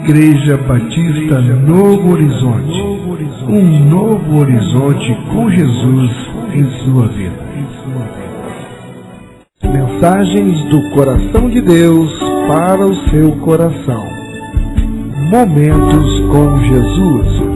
Igreja Batista Novo Horizonte. Um novo horizonte com Jesus em sua vida. Mensagens do coração de Deus para o seu coração. Momentos com Jesus.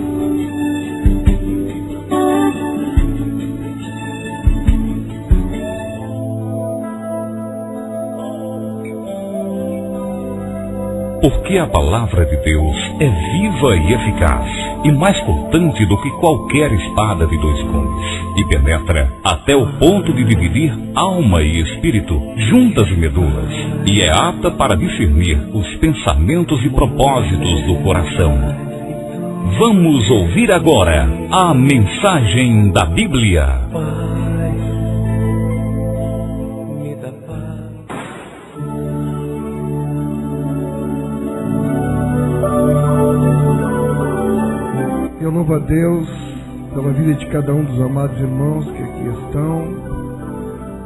Porque a palavra de Deus é viva e eficaz, e mais cortante do que qualquer espada de dois gumes, e penetra até o ponto de dividir alma e espírito, juntas e medulas, e é apta para discernir os pensamentos e propósitos do coração. Vamos ouvir agora a mensagem da Bíblia. Eu louvo a Deus pela vida de cada um dos amados irmãos que aqui estão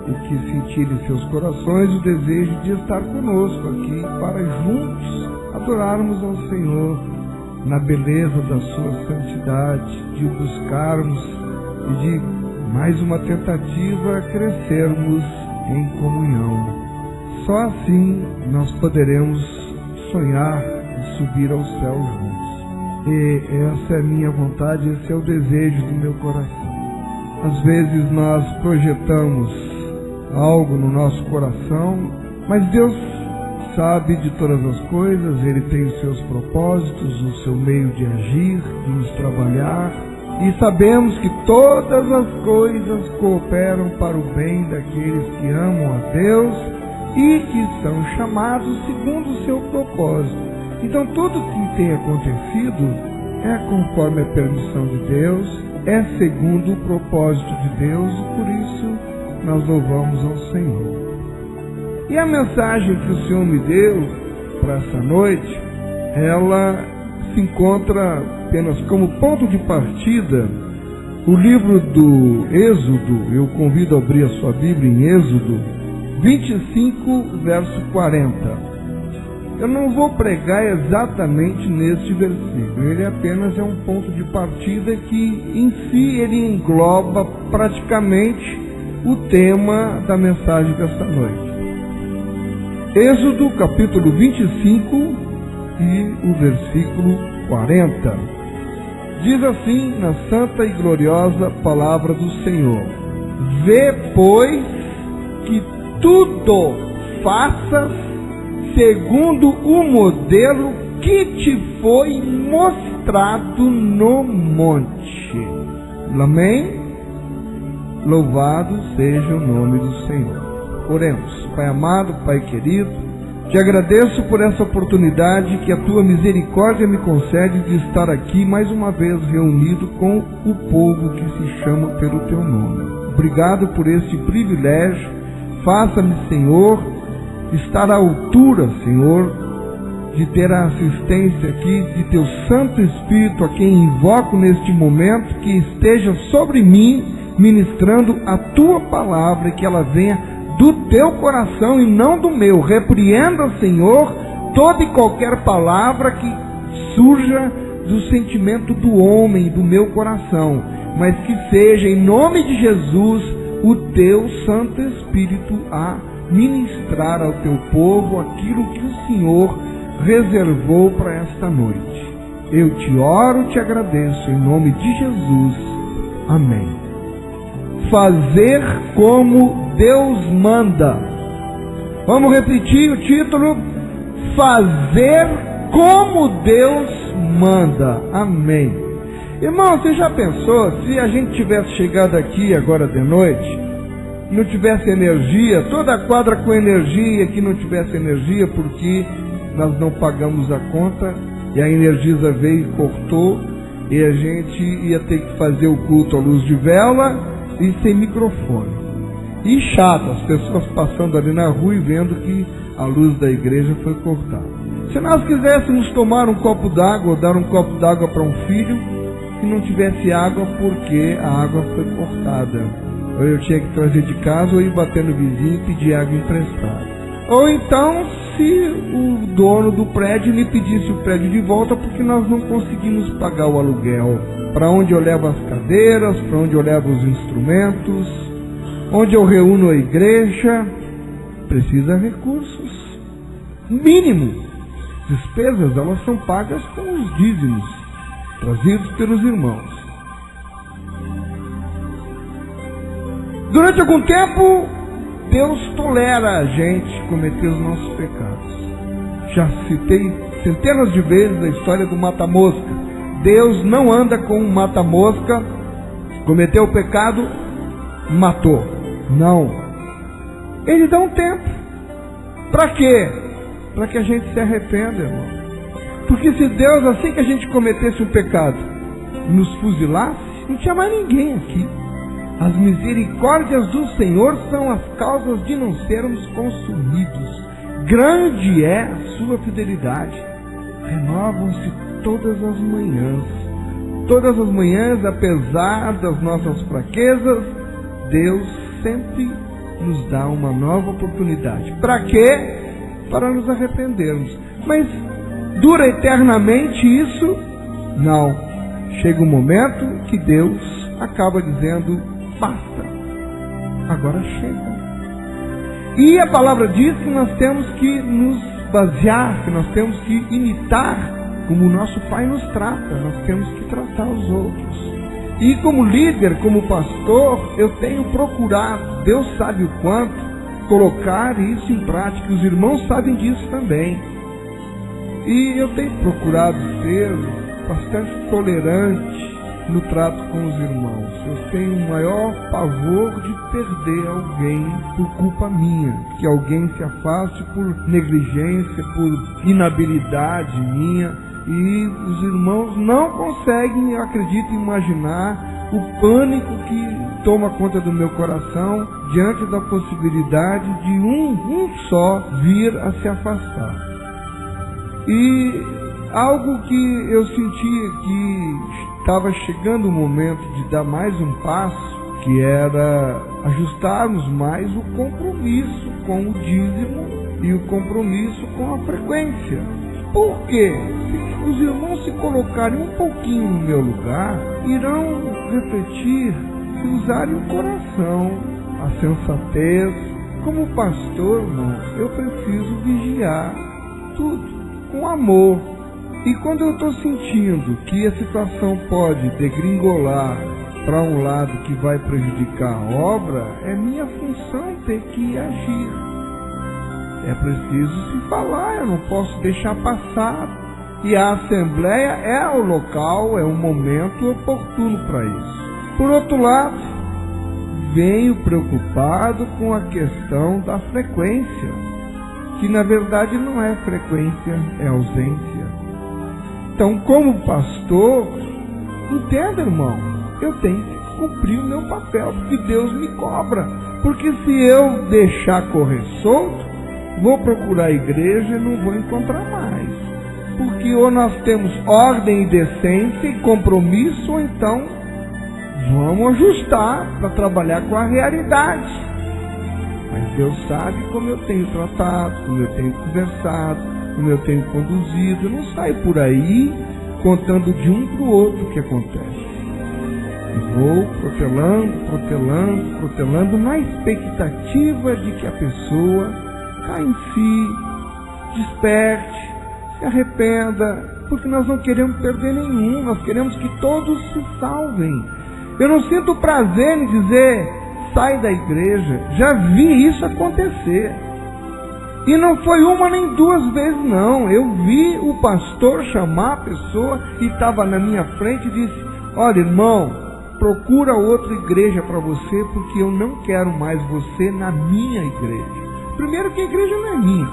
e que sentirem em seus corações o desejo de estar conosco aqui para juntos adorarmos ao Senhor na beleza da sua santidade, de buscarmos e de mais uma tentativa crescermos em comunhão. Só assim nós poderemos sonhar e subir ao céu juntos. E essa é a minha vontade, esse é o desejo do meu coração. Às vezes nós projetamos algo no nosso coração, mas Deus sabe de todas as coisas, Ele tem os seus propósitos, o seu meio de agir, de nos trabalhar, e sabemos que todas as coisas cooperam para o bem daqueles que amam a Deus e que são chamados segundo o seu propósito. Então tudo que tem acontecido é conforme a permissão de Deus, é segundo o propósito de Deus, e por isso nós louvamos ao Senhor. E a mensagem que o Senhor me deu para essa noite, ela se encontra apenas como ponto de partida o livro do Êxodo. Eu convido a abrir a sua Bíblia em Êxodo 25, verso 40. Eu não vou pregar exatamente neste versículo, ele apenas é um ponto de partida que em si ele engloba praticamente o tema da mensagem desta noite. Êxodo capítulo 25 e o versículo 40. Diz assim na santa e gloriosa palavra do Senhor: Vê, pois, que tudo faças segundo o modelo que te foi mostrado no monte. Amém? Louvado seja o nome do Senhor. Oremos. Pai amado, Pai querido, te agradeço por essa oportunidade que a tua misericórdia me concede de estar aqui mais uma vez reunido com o povo que se chama pelo teu nome. Obrigado por este privilégio. Faça-me, Senhor, estar à altura, Senhor, de ter a assistência aqui de teu Santo Espírito, a quem invoco neste momento, que esteja sobre mim, ministrando a tua palavra, e que ela venha do teu coração e não do meu. Repreenda, Senhor, toda e qualquer palavra que surja do sentimento do homem, do meu coração, mas que seja, em nome de Jesus, o teu Santo Espírito a ministrar ao teu povo aquilo que o Senhor reservou para esta noite. Eu te oro, te agradeço, em nome de Jesus. Amém. Fazer como Deus manda. Vamos repetir o título: Fazer como Deus manda. Amém. Irmão, você já pensou se a gente tivesse chegado aqui agora de noite, não tivesse energia, toda a quadra com energia, que não tivesse energia porque nós não pagamos a conta e a Energisa veio e cortou, e a gente ia ter que fazer o culto à luz de vela e sem microfone. E chato, as pessoas passando ali na rua e vendo que a luz da igreja foi cortada. Se nós quiséssemos tomar um copo d'água ou dar um copo d'água para um filho, e não tivesse água porque a água foi cortada, ou eu tinha que trazer de casa ou ir bater no vizinho e pedir água emprestada. Ou então, se o dono do prédio me pedisse o prédio de volta porque nós não conseguimos pagar o aluguel. Para onde eu levo as cadeiras, para onde eu levo os instrumentos, onde eu reúno a igreja, precisa de recursos. Mínimo. Despesas, elas são pagas com os dízimos trazidos pelos irmãos. Durante algum tempo, Deus tolera a gente cometer os nossos pecados. Já citei centenas de vezes a história do mata-mosca. Deus não anda com um mata-mosca, cometeu o pecado, matou. Não. Ele dá um tempo. Para quê? Para que a gente se arrependa, irmão. Porque se Deus, assim que a gente cometesse um pecado, nos fuzilasse, não tinha mais ninguém aqui. As misericórdias do Senhor são as causas de não sermos consumidos. Grande é a sua fidelidade. Renovam-se todas as manhãs. Todas as manhãs, apesar das nossas fraquezas, Deus sempre nos dá uma nova oportunidade. Para quê? Para nos arrependermos. Mas dura eternamente isso? Não. Chega um momento que Deus acaba dizendo: basta, agora chega. E a palavra diz que nós temos que nos basear, que nós temos que imitar como o nosso Pai nos trata, nós temos que tratar os outros. E como líder, como pastor, eu tenho procurado, Deus sabe o quanto, colocar isso em prática. Os irmãos sabem disso também. E eu tenho procurado ser bastante tolerante no trato com os irmãos. Eu tenho o maior pavor de perder alguém por culpa minha, que alguém se afaste por negligência, por inabilidade minha. E os irmãos não conseguem, eu acredito, imaginar o pânico que toma conta do meu coração diante da possibilidade de um só vir a se afastar. E algo que eu sentia que estava chegando o momento de dar mais um passo, que era ajustarmos mais o compromisso com o dízimo e o compromisso com a frequência. Por quê? Se os irmãos se colocarem um pouquinho no meu lugar, irão refletir e usarem o coração, a sensatez. Como pastor, irmão, eu preciso vigiar tudo com amor. E quando eu estou sentindo que a situação pode degringolar para um lado que vai prejudicar a obra, é minha função ter que agir. É preciso se falar, eu não posso deixar passar. E a assembleia é o local, é o momento oportuno para isso. Por outro lado, venho preocupado com a questão da frequência, que na verdade não é frequência, é ausência. Então, como pastor, entenda, irmão, eu tenho que cumprir o meu papel, porque Deus me cobra. Porque se eu deixar correr solto, vou procurar a igreja e não vou encontrar mais. Porque ou nós temos ordem e decência e compromisso, ou então vamos ajustar para trabalhar com a realidade. Mas Deus sabe como eu tenho tratado, como eu tenho conversado, como eu tenho conduzido. Eu não saio por aí contando de um para o outro o que acontece. E vou protelando na expectativa de que a pessoa caia em si, desperte, se arrependa, porque nós não queremos perder nenhum, nós queremos que todos se salvem. Eu não sinto prazer em dizer, sai da igreja. Já vi isso acontecer. E não foi uma nem duas vezes, não. Eu vi o pastor chamar a pessoa que estava na minha frente e disse, olha, irmão, procura outra igreja para você, porque eu não quero mais você na minha igreja. Primeiro que a igreja não é minha,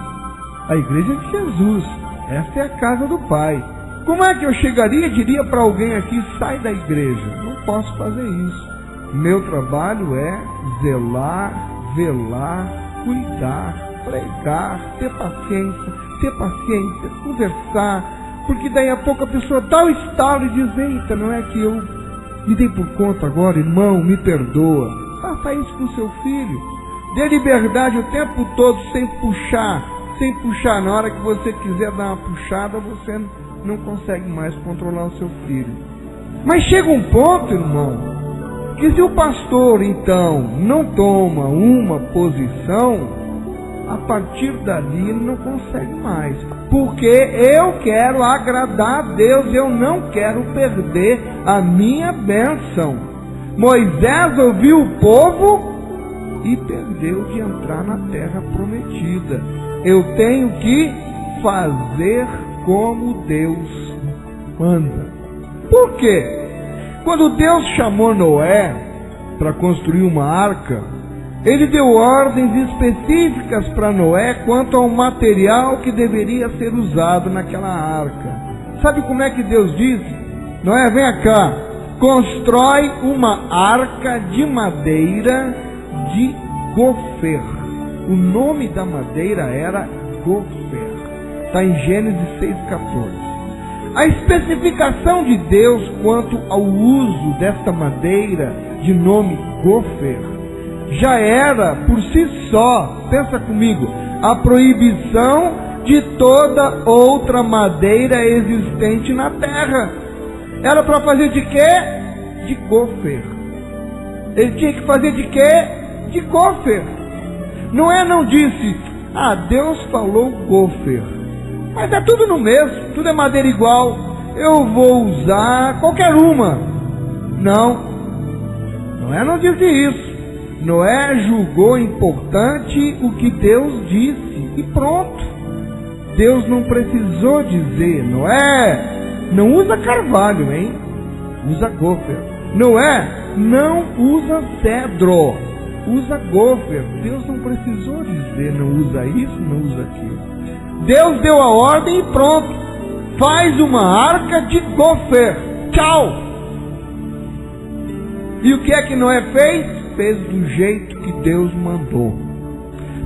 a igreja é de Jesus. Esta é a casa do Pai. Como é que eu chegaria e diria para alguém aqui, sai da igreja? Não posso fazer isso. Meu trabalho é zelar, velar, cuidar, pregar, ter paciência, conversar, porque daí a pouco a pessoa dá o estalo e diz, eita, não é que eu me dei por conta agora, irmão, me perdoa. Faça isso com seu filho, Dê liberdade o tempo todo sem puxar. Na hora que você quiser dar uma puxada, você não consegue mais controlar o seu filho. Mas chega um ponto, irmão, que se o pastor, então, não toma uma posição, a partir dali ele não consegue mais. Porque eu quero agradar a Deus, eu não quero perder a minha bênção. Moisés ouviu o povo e perdeu de entrar na terra prometida. Eu tenho que fazer como Deus manda. Por quê? Quando Deus chamou Noé para construir uma arca, Ele deu ordens específicas para Noé quanto ao material que deveria ser usado naquela arca. Sabe como é que Deus disse? Noé, vem cá, constrói uma arca de madeira de gofer. O nome da madeira era gofer. Está em Gênesis 6,14. A especificação de Deus quanto ao uso desta madeira de nome gofer já era por si só, pensa comigo, a proibição de toda outra madeira existente na terra. Era para fazer de quê? De gofer. Ele tinha que fazer de quê? De gofer. Noé não disse, Deus falou gofer, mas é tudo no mesmo, tudo é madeira igual, eu vou usar qualquer uma. Não, Noé não disse isso. Noé julgou importante o que Deus disse e pronto. Deus não precisou dizer, Noé, não usa carvalho, hein? Usa gofer. Noé, não usa cedro, usa gofer. Deus não precisou dizer, não usa isso, não usa aquilo. Deus deu a ordem e pronto. Faz uma arca de gofer. Tchau. E o que é que Noé fez? Fez do jeito que Deus mandou.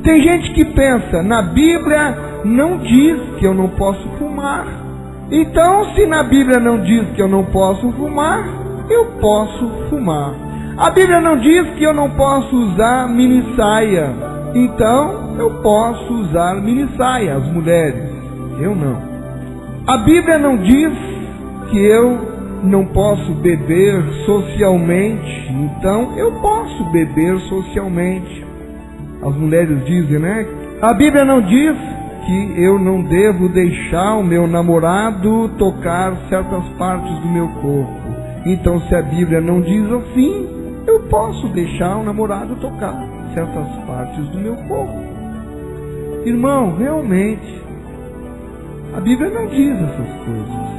Tem gente que pensa, na Bíblia não diz que eu não posso fumar. Então, se na Bíblia não diz que eu não posso fumar, eu posso fumar. A Bíblia não diz que eu não posso usar mini saia. Então, eu posso usar mini saia, as mulheres. Eu não. A Bíblia não diz que eu não posso beber socialmente. Então, eu posso beber socialmente. As mulheres dizem, né? A Bíblia não diz que eu não devo deixar o meu namorado tocar certas partes do meu corpo. Então, se a Bíblia não diz assim, eu posso deixar o namorado tocar certas partes do meu corpo. Irmão, realmente, a Bíblia não diz essas coisas.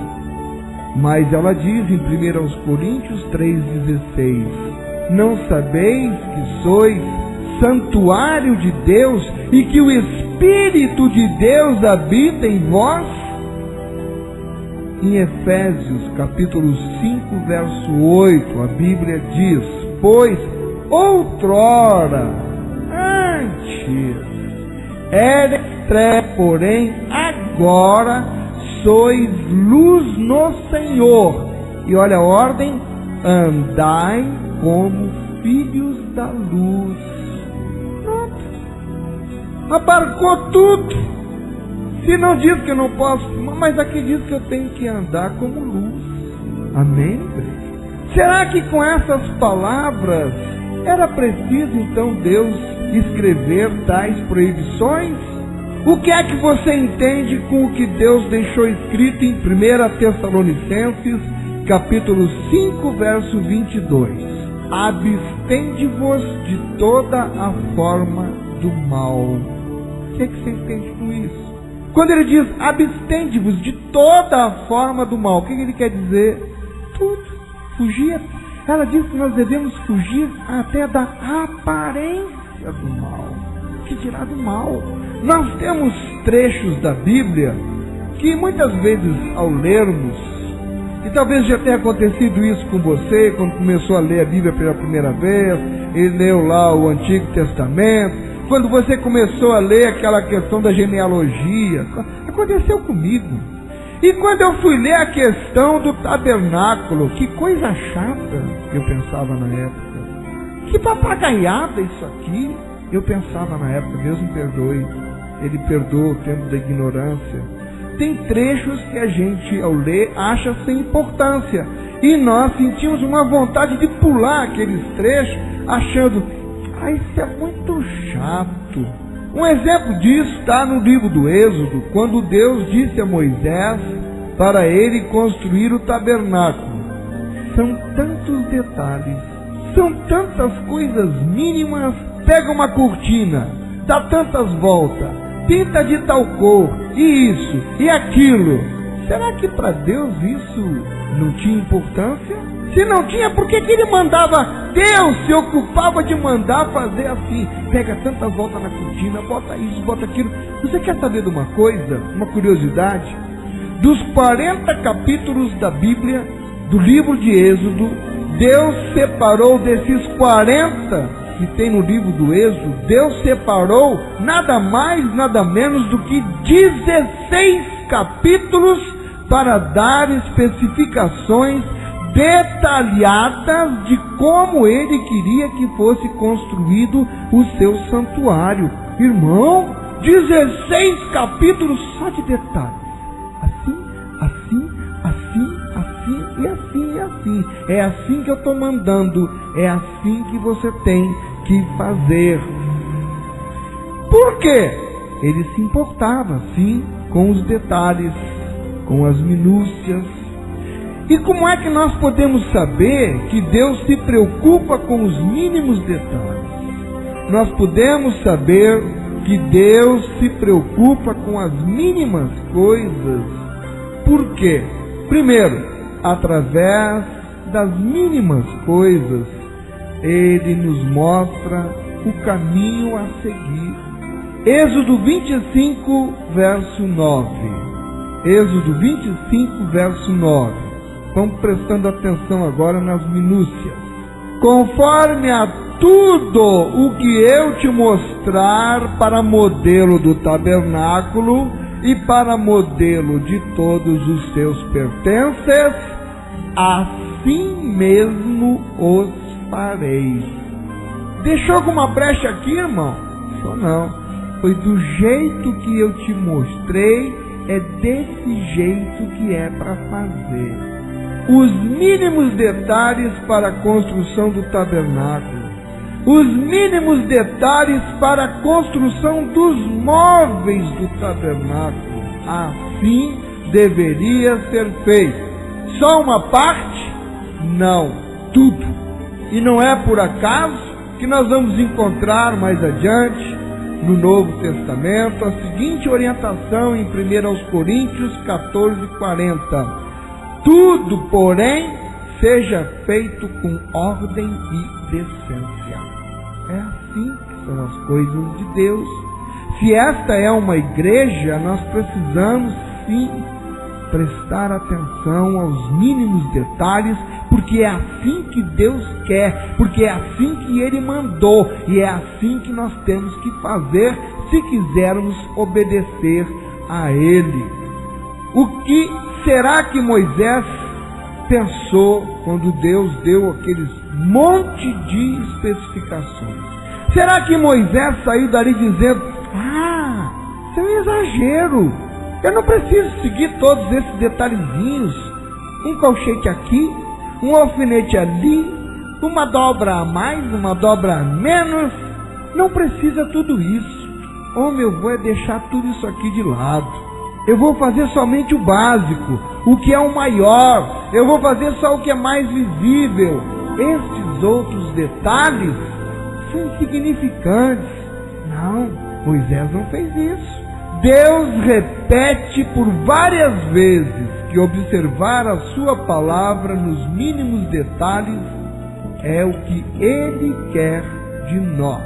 Mas ela diz em 1 Coríntios 3,16: não sabeis que sois santuário de Deus e que o Espírito de Deus habita em vós? Em Efésios capítulo 5, verso 8, a Bíblia diz: pois outrora, antes, era trevas, porém agora sois luz no Senhor. E olha a ordem: andai como filhos da luz. Pronto. Abarcou tudo. Se não diz que eu não posso fumar, mas aqui diz que eu tenho que andar como luz. Amém? Será que com essas palavras era preciso então Deus escrever tais proibições? O que é que você entende com o que Deus deixou escrito em 1 Tessalonicenses, capítulo 5, verso 22? Abstende-vos de toda a forma do mal. O que é que você entende com isso? Quando ele diz abstende-vos de toda a forma do mal, o que ele quer dizer? Tudo. Fugir. Ela diz que nós devemos fugir até da aparência do mal. Que dirá do mal? Nós temos trechos da Bíblia que muitas vezes ao lermos, e talvez já tenha acontecido isso com você, quando começou a ler a Bíblia pela primeira vez, e leu lá o Antigo Testamento, quando você começou a ler aquela questão da genealogia, aconteceu comigo. E quando eu fui ler a questão do tabernáculo, que coisa chata, eu pensava na época, que papagaiada isso aqui. Eu pensava na época, Deus me perdoe, Ele perdoa o tempo da ignorância. Tem trechos que a gente, ao ler, acha sem importância. E nós sentimos uma vontade de pular aqueles trechos, achando, isso é muito chato. Um exemplo disso está no livro do Êxodo, quando Deus disse a Moisés para ele construir o tabernáculo. São tantos detalhes, são tantas coisas mínimas. Pega uma cortina, dá tantas voltas, pinta de tal cor, e isso, e aquilo. Será que para Deus isso não tinha importância? Se não tinha, por que Ele mandava? Deus se ocupava de mandar fazer assim. Pega tantas voltas na cortina, bota isso, bota aquilo. Você quer saber de uma coisa? Uma curiosidade? Dos 40 capítulos da Bíblia, do livro de Êxodo, Deus separou desses 40 que tem no livro do Êxodo, Deus separou nada mais, nada menos do que 16 capítulos para dar especificações detalhadas de como Ele queria que fosse construído o seu santuário. Irmão, 16 capítulos só de detalhes. Assim e assim e assim. É assim que eu estou mandando. É assim que você tem que fazer. Por quê? Ele se importava, sim, com os detalhes, com as minúcias. E como é que nós podemos saber que Deus se preocupa com os mínimos detalhes? Nós podemos saber que Deus se preocupa com as mínimas coisas. Por quê? Primeiro, através das mínimas coisas, Ele nos mostra o caminho a seguir. Êxodo 25, verso 9. Êxodo 25, verso 9. Vamos prestando atenção agora nas minúcias. Conforme a tudo o que eu te mostrar para modelo do tabernáculo e para modelo de todos os seus pertences, assim mesmo os farei. Deixou alguma brecha aqui, irmão? Só não. Foi do jeito que eu te mostrei, é desse jeito que é para fazer. Os mínimos detalhes para a construção do tabernáculo, os mínimos detalhes para a construção dos móveis do tabernáculo, assim deveria ser feito. Só uma parte? Não, tudo. E não é por acaso que nós vamos encontrar mais adiante no Novo Testamento a seguinte orientação em 1 Coríntios 14:40. Tudo, porém, seja feito com ordem e decência. É assim que são as coisas de Deus. Se esta é uma igreja, nós precisamos sim prestar atenção aos mínimos detalhes, porque é assim que Deus quer, porque é assim que Ele mandou, e é assim que nós temos que fazer se quisermos obedecer a Ele. O que será que Moisés pensou quando Deus deu aqueles monte de especificações? Será que Moisés saiu dali dizendo: isso é um exagero, eu não preciso seguir todos esses detalhezinhos, um colchete aqui, um alfinete ali, uma dobra a mais, uma dobra a menos, não precisa tudo isso. Eu vou deixar tudo isso aqui de lado. Eu vou fazer somente o básico, o que é o maior. Eu vou fazer só o que é mais visível. Estes outros detalhes são insignificantes. Não, Moisés não fez isso. Deus repete por várias vezes que observar a sua palavra nos mínimos detalhes é o que Ele quer de nós.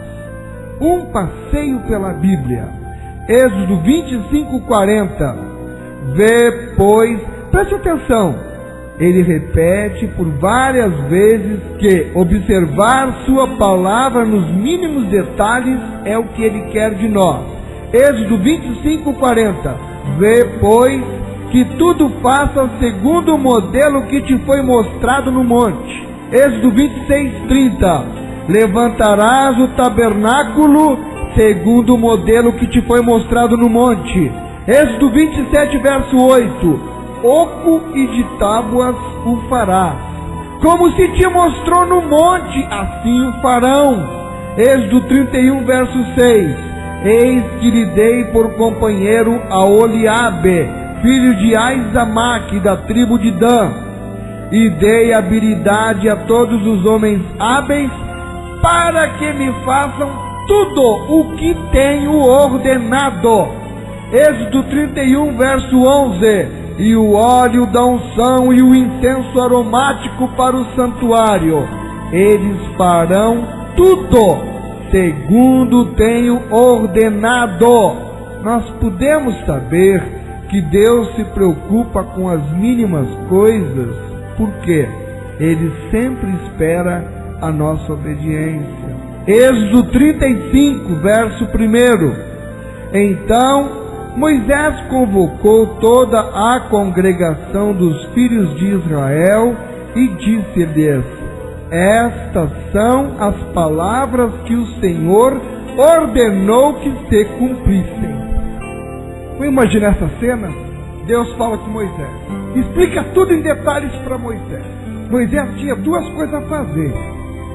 Um passeio pela Bíblia. Êxodo 25:40. Vê, pois, preste atenção, ele repete por várias vezes que observar sua palavra nos mínimos detalhes é o que Ele quer de nós. Êxodo 25:40. Vê, pois, que tudo faça segundo o modelo que te foi mostrado no monte. Êxodo 26:30. levantarás o tabernáculo segundo o modelo que te foi mostrado no monte. Êxodo 27, verso 8. Oco e de tábuas o farás. Como se te mostrou no monte, assim o farão. Êxodo 31, verso 6. Eis que lhe dei por companheiro a Oliabe, filho de Aizamaque, da tribo de Dan, e dei habilidade a todos os homens hábeis, para que me façam tudo o que tenho ordenado. Êxodo 31, verso 11. E o óleo da unção e o incenso aromático para o santuário, eles farão tudo segundo tenho ordenado. Nós podemos saber que Deus se preocupa com as mínimas coisas, porque Ele sempre espera a nossa obediência. Êxodo 35, verso 1. Então Moisés convocou toda a congregação dos filhos de Israel e disse-lhes: estas são as palavras que o Senhor ordenou que se cumprissem. Vamos imaginar essa cena? Deus fala com Moisés, explica tudo em detalhes para Moisés. Moisés tinha duas coisas a fazer: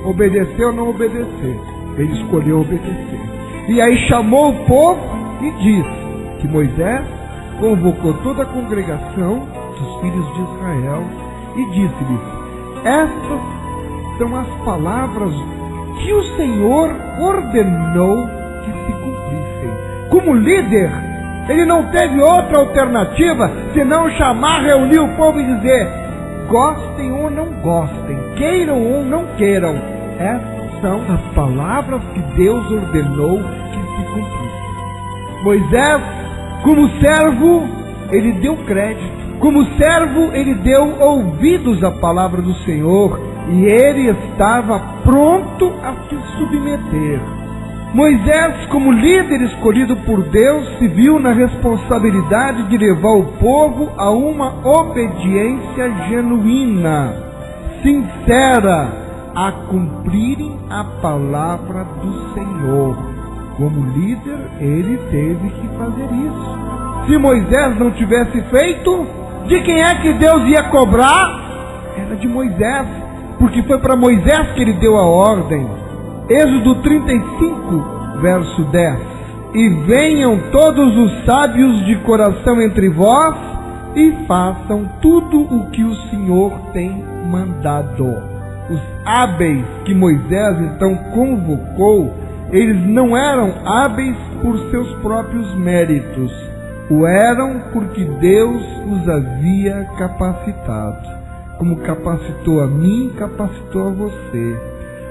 obedecer ou não obedecer. Ele escolheu obedecer. E aí chamou o povo e disse que Moisés convocou toda a congregação dos filhos de Israel e disse-lhes: estas são as palavras que o Senhor ordenou que se cumprissem. Como líder, ele não teve outra alternativa senão chamar, reunir o povo e dizer: gostem ou não gostem, queiram ou não queiram, essas são as palavras que Deus ordenou que se cumprissem. Moisés, como servo, ele deu crédito. Como servo, ele deu ouvidos à palavra do Senhor e ele estava pronto a se submeter. Moisés, como líder escolhido por Deus, se viu na responsabilidade de levar o povo a uma obediência genuína, sincera, a cumprirem a palavra do Senhor. Como líder, ele teve que fazer isso. Se Moisés não tivesse feito, de quem é que Deus ia cobrar? Era de Moisés, porque foi para Moisés que ele deu a ordem. Êxodo 35, verso 10. E venham todos os sábios de coração entre vós e façam tudo o que o Senhor tem mandado. Os hábeis que Moisés então convocou, eles não eram hábeis por seus próprios méritos, o eram porque Deus os havia capacitado. Como capacitou a mim, capacitou a você.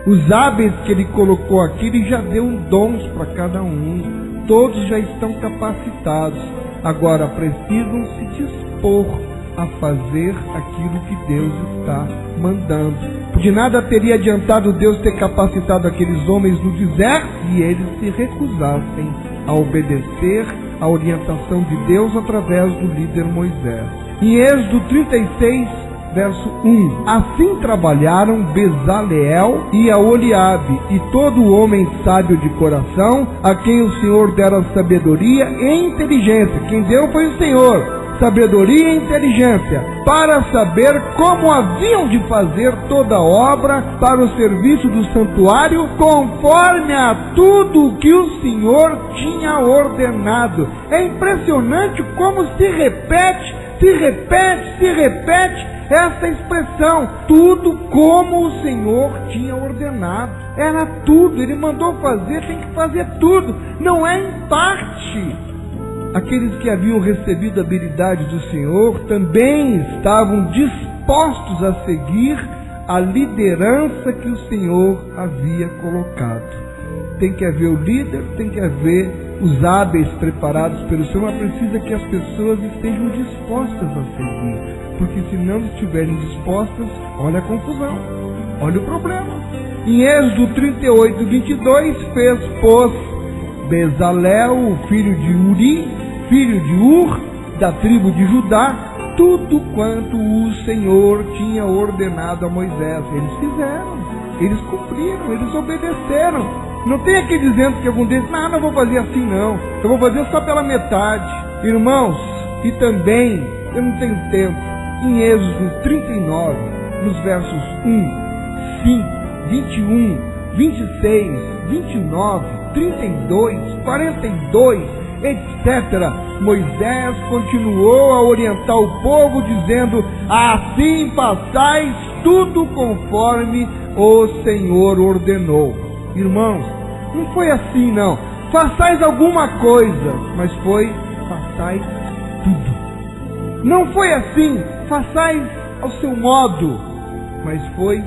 Os hábeis que ele colocou aqui, ele já deu dons para cada um. Todos já estão capacitados. Agora precisam se dispor a fazer aquilo que Deus está mandando. De nada teria adiantado Deus ter capacitado aqueles homens no deserto e eles se recusassem a obedecer a orientação de Deus através do líder Moisés. Em Êxodo 36, verso 1. Assim trabalharam Bezaleel e Aholiabe, e todo homem sábio de coração, a quem o Senhor dera sabedoria e inteligência. Quem deu foi o Senhor. Sabedoria e inteligência, para saber como haviam de fazer toda a obra para o serviço do santuário, conforme a tudo o que o Senhor tinha ordenado. É impressionante como se repete essa expressão, tudo como o Senhor tinha ordenado. Era tudo, Ele mandou fazer, tem que fazer tudo, não é em parte. Aqueles que haviam recebido a habilidade do Senhor também estavam dispostos a seguir a liderança que o Senhor havia colocado. Tem que haver o líder, tem que haver os hábeis preparados pelo Senhor, mas precisa que as pessoas estejam dispostas a seguir, porque se não estiverem dispostas, olha a confusão, olha o problema. Em Êxodo 38, 22, fez, pois, Bezaleel, o filho de Uri, filho de Ur, da tribo de Judá, tudo quanto o Senhor tinha ordenado a Moisés. Eles fizeram. Eles cumpriram, eles obedeceram. Não tem aqui dizendo que algum deles, não vou fazer assim não, eu vou fazer só pela metade. Irmãos, e também, eu não tenho tempo, em Êxodo 39, nos versos 1, 5, 21, 26, 29, 32, 42, etc. Moisés continuou a orientar o povo, dizendo: assim façais tudo conforme o Senhor ordenou. Irmãos, não foi assim não. Façais alguma coisa, mas foi façais tudo. Não foi assim, façais ao seu modo, mas foi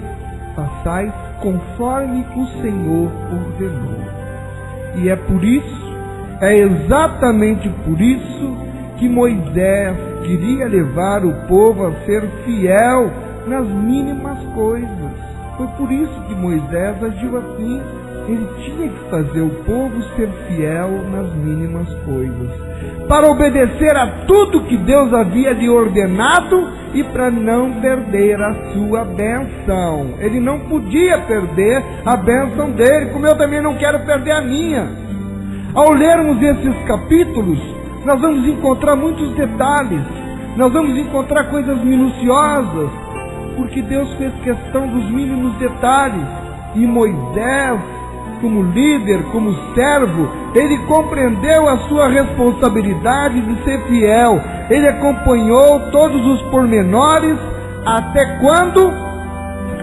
façais conforme o Senhor ordenou. E é por isso, é exatamente por isso que Moisés queria levar o povo a ser fiel nas mínimas coisas. Foi por isso que Moisés agiu assim. Ele tinha que fazer o povo ser fiel nas mínimas coisas, para obedecer a tudo que Deus havia lhe ordenado e para não perder a sua bênção. Ele não podia perder a bênção dele, como eu também não quero perder a minha. Ao lermos esses capítulos, nós vamos encontrar muitos detalhes, nós vamos encontrar coisas minuciosas, porque Deus fez questão dos mínimos detalhes. E Moisés, como líder, como servo, ele compreendeu a sua responsabilidade de ser fiel. Ele acompanhou todos os pormenores, até quando?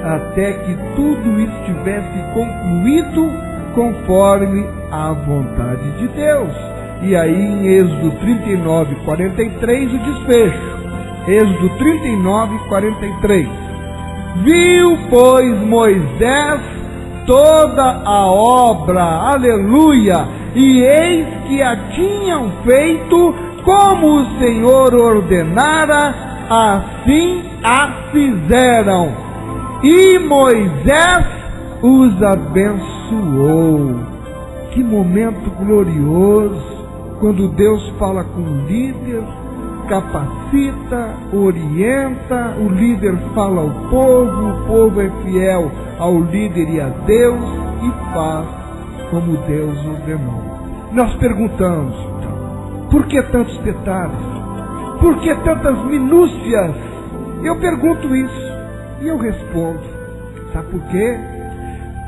Até que tudo estivesse concluído conforme a vontade de Deus. E aí em Êxodo 39, 43, o desfecho. Êxodo 39, 43. Viu, pois, Moisés toda a obra, aleluia, e eis que a tinham feito como o Senhor ordenara, assim a fizeram. E Moisés os abençoou. Que momento glorioso, quando Deus fala com o líder, capacita, orienta, o líder fala ao povo, o povo é fiel ao líder e a Deus e faz como Deus ordenou. Nós perguntamos, então, por que tantos detalhes? Por que tantas minúcias? Eu pergunto isso e eu respondo, sabe por quê?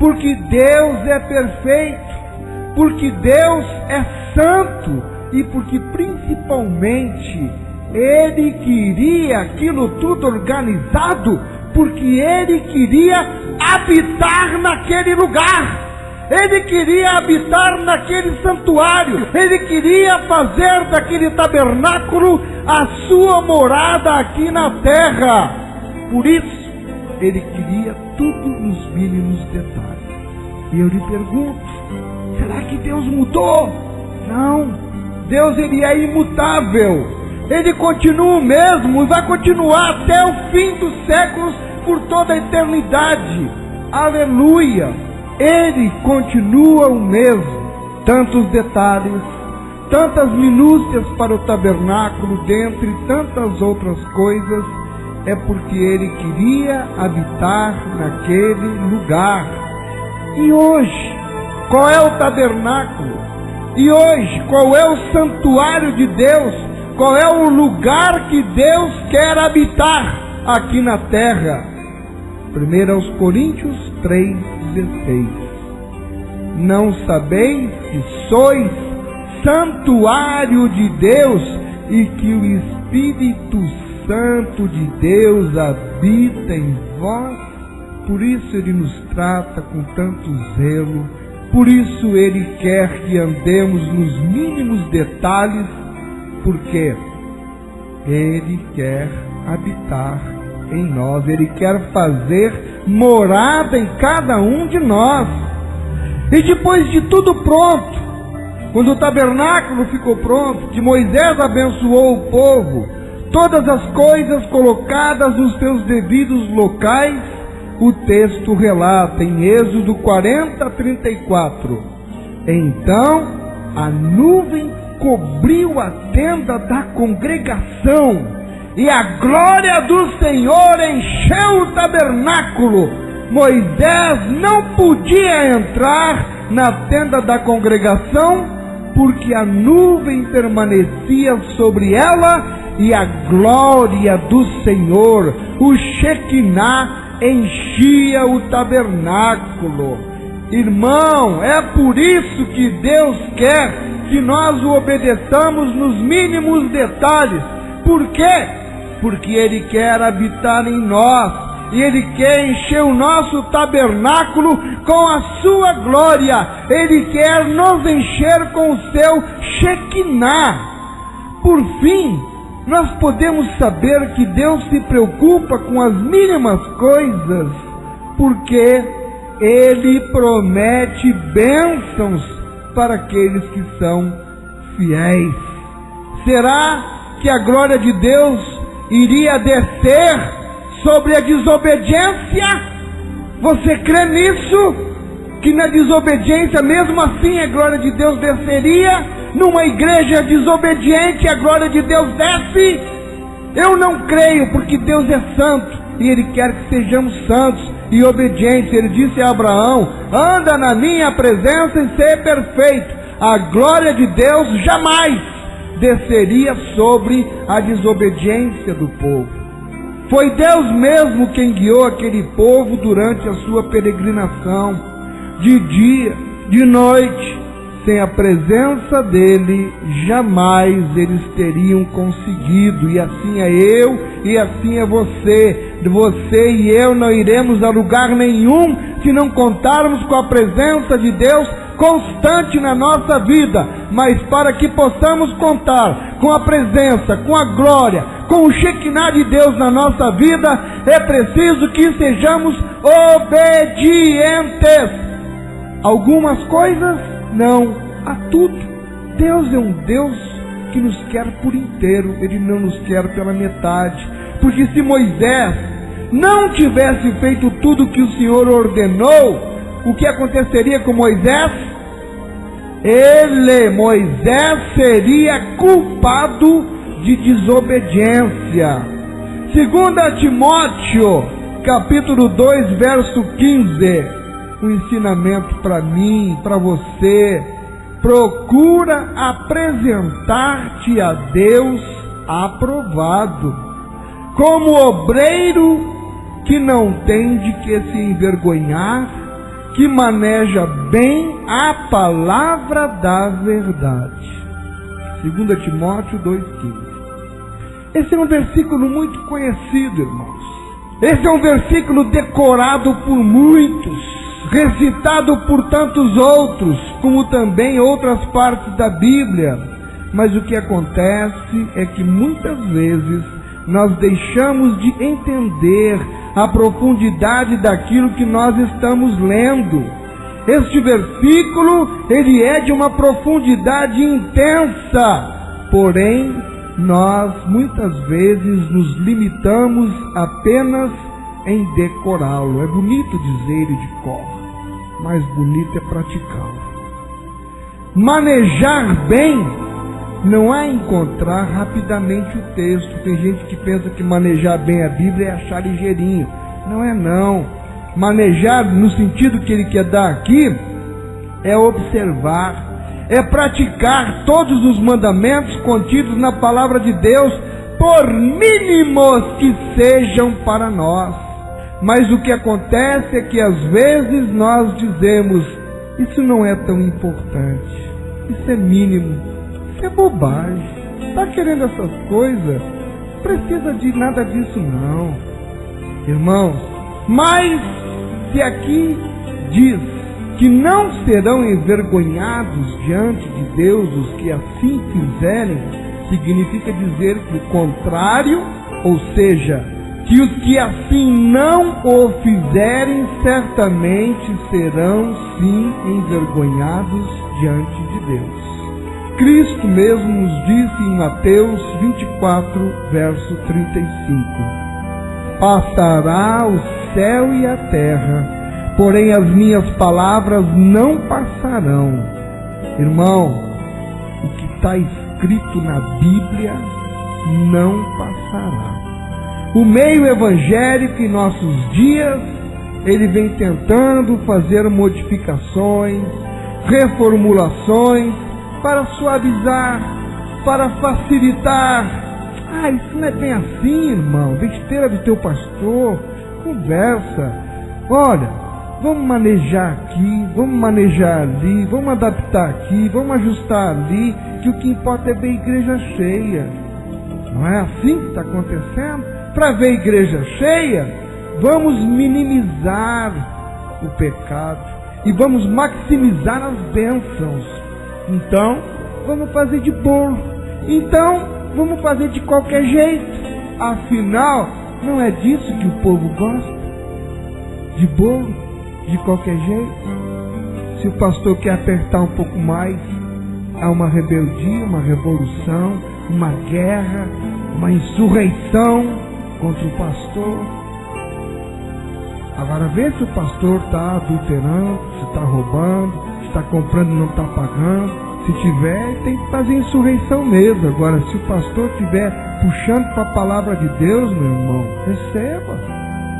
Porque Deus é perfeito, porque Deus é santo e porque principalmente Ele queria aquilo tudo organizado, porque Ele queria habitar naquele lugar. Ele queria habitar naquele santuário. Ele queria fazer daquele tabernáculo a sua morada aqui na terra. Por isso, Ele queria tudo nos mínimos detalhes. E eu lhe pergunto, será que Deus mudou? Não. Deus, Ele é imutável. Ele continua o mesmo e vai continuar até o fim dos séculos, por toda a eternidade. Aleluia! Ele continua o mesmo. Tantos detalhes, tantas minúcias para o tabernáculo, dentre tantas outras coisas, é porque Ele queria habitar naquele lugar. E hoje, qual é o tabernáculo? E hoje, qual é o santuário de Deus? Qual é o lugar que Deus quer habitar aqui na terra? 1 Coríntios 3,16. Não sabeis que sois santuário de Deus e que o Espírito Santo de Deus habita em vós? Por isso Ele nos trata com tanto zelo, por isso Ele quer que andemos nos mínimos detalhes, porque Ele quer habitar em nós, Ele quer fazer morada em cada um de nós. E depois de tudo pronto, quando o tabernáculo ficou pronto, que Moisés abençoou o povo, todas as coisas colocadas nos seus devidos locais, o texto relata em Êxodo 40, 34. Então a nuvem cobriu a tenda da congregação, e a glória do Senhor encheu o tabernáculo. Moisés não podia entrar na tenda da congregação, porque a nuvem permanecia sobre ela e a glória do Senhor, o Shekinah, enchia o tabernáculo. Irmão, é por isso que Deus quer que nós o obedeçamos nos mínimos detalhes. Por quê? Porque Ele quer habitar em nós. E Ele quer encher o nosso tabernáculo com a sua glória. Ele quer nos encher com o seu Shekinah. Por fim, nós podemos saber que Deus se preocupa com as mínimas coisas, porque Ele promete bênçãos para aqueles que são fiéis. Será que a glória de Deus iria descer sobre a desobediência? Você crê nisso? Que na desobediência, mesmo assim, a glória de Deus desceria? Numa igreja desobediente, a glória de Deus desce? Eu não creio, porque Deus é santo e Ele quer que sejamos santos e obedientes. Ele disse a Abraão: anda na minha presença e ser perfeito. A glória de Deus jamais desceria sobre a desobediência do povo. Foi Deus mesmo quem guiou aquele povo durante a sua peregrinação, de dia, de noite. Sem a presença dele, jamais eles teriam conseguido. E assim é eu, e assim é você. Você e eu não iremos a lugar nenhum se não contarmos com a presença de Deus constante na nossa vida. Mas para que possamos contar com a presença, com a glória, com o Shekinah de Deus na nossa vida, é preciso que sejamos obedientes. Algumas coisas, não, a tudo. Deus é um Deus que nos quer por inteiro. Ele não nos quer pela metade. Porque se Moisés não tivesse feito tudo que o Senhor ordenou, o que aconteceria com Moisés? Moisés seria culpado de desobediência. 2 Timóteo, capítulo 2, verso 15. Um ensinamento para mim, para você. Procura apresentar-te a Deus aprovado, como obreiro que não tem de que se envergonhar, que maneja bem a palavra da verdade. 2 Timóteo 2,15. Esse é um versículo muito conhecido, irmãos. Esse é um versículo decorado por muitos, recitado por tantos outros, como também outras partes da Bíblia. Mas o que acontece é que muitas vezes nós deixamos de entender a profundidade daquilo que nós estamos lendo. Este versículo, ele é de uma profundidade intensa, porém, nós muitas vezes nos limitamos apenas em decorá-lo. É bonito dizer ele de cor, mais bonito é praticá-lo. Manejar bem não é encontrar rapidamente o texto. Tem gente que pensa que manejar bem a Bíblia é achar ligeirinho. Não é não. Manejar, no sentido que ele quer dar aqui, é observar, é praticar todos os mandamentos contidos na palavra de Deus, por mínimos que sejam para nós. Mas o que acontece é que às vezes nós dizemos: isso não é tão importante, isso é mínimo, isso é bobagem, está querendo essas coisas, não precisa de nada disso não. Irmãos, mas se aqui diz que não serão envergonhados diante de Deus os que assim fizerem, significa dizer que o contrário, ou seja, que os que assim não o fizerem, certamente serão sim envergonhados diante de Deus. Cristo mesmo nos disse em Mateus 24, verso 35: passará o céu e a terra, porém as minhas palavras não passarão. Irmão, o que está escrito na Bíblia não passará. O meio evangélico em nossos dias ele vem tentando fazer modificações, reformulações, para suavizar, para facilitar. Isso não é bem assim, irmão. Besteira do teu pastor. Conversa. Olha, vamos manejar aqui, vamos manejar ali, vamos adaptar aqui, vamos ajustar ali, que o que importa é ver a igreja cheia. Não é assim que está acontecendo? Para ver a igreja cheia, vamos minimizar o pecado e vamos maximizar as bênçãos. Então, vamos fazer de bolo. Então, vamos fazer de qualquer jeito. Afinal, não é disso que o povo gosta? De bolo, de qualquer jeito. Se o pastor quer apertar um pouco mais, há uma rebeldia, uma revolução, uma guerra, uma insurreição contra o pastor. Agora vê se o pastor está adulterando, se está roubando, se está comprando e não está pagando. Se tiver, tem que fazer insurreição mesmo. Agora, se o pastor estiver puxando para a palavra de Deus, meu irmão, receba,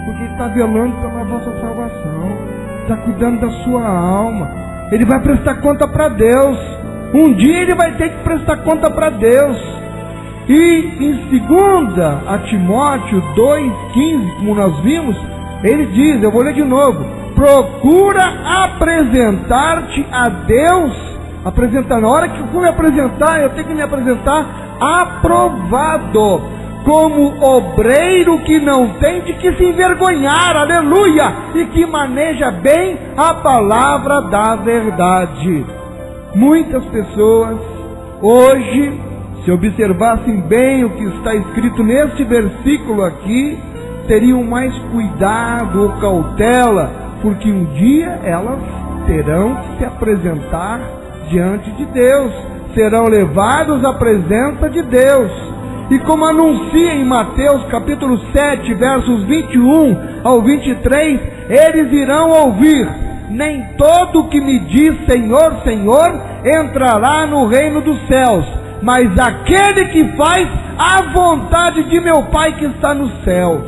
porque ele está velando pela vossa salvação, está cuidando da sua alma. Ele vai prestar conta para Deus. Um dia ele vai ter que prestar conta para Deus. E em 2 Timóteo 2,15, como nós vimos, ele diz, eu vou ler de novo: procura apresentar-te a Deus. Apresentar, na hora que eu for me apresentar, eu tenho que me apresentar aprovado, como obreiro que não tem de que se envergonhar, aleluia, e que maneja bem a palavra da verdade. Muitas pessoas hoje, se observassem bem o que está escrito neste versículo aqui, teriam mais cuidado ou cautela, porque um dia elas terão que se apresentar diante de Deus, serão levados à presença de Deus. E como anuncia em Mateus capítulo 7, versos 21 ao 23, eles irão ouvir: nem todo que me diz Senhor, Senhor, entrará no reino dos céus, mas aquele que faz a vontade de meu Pai que está nos céus.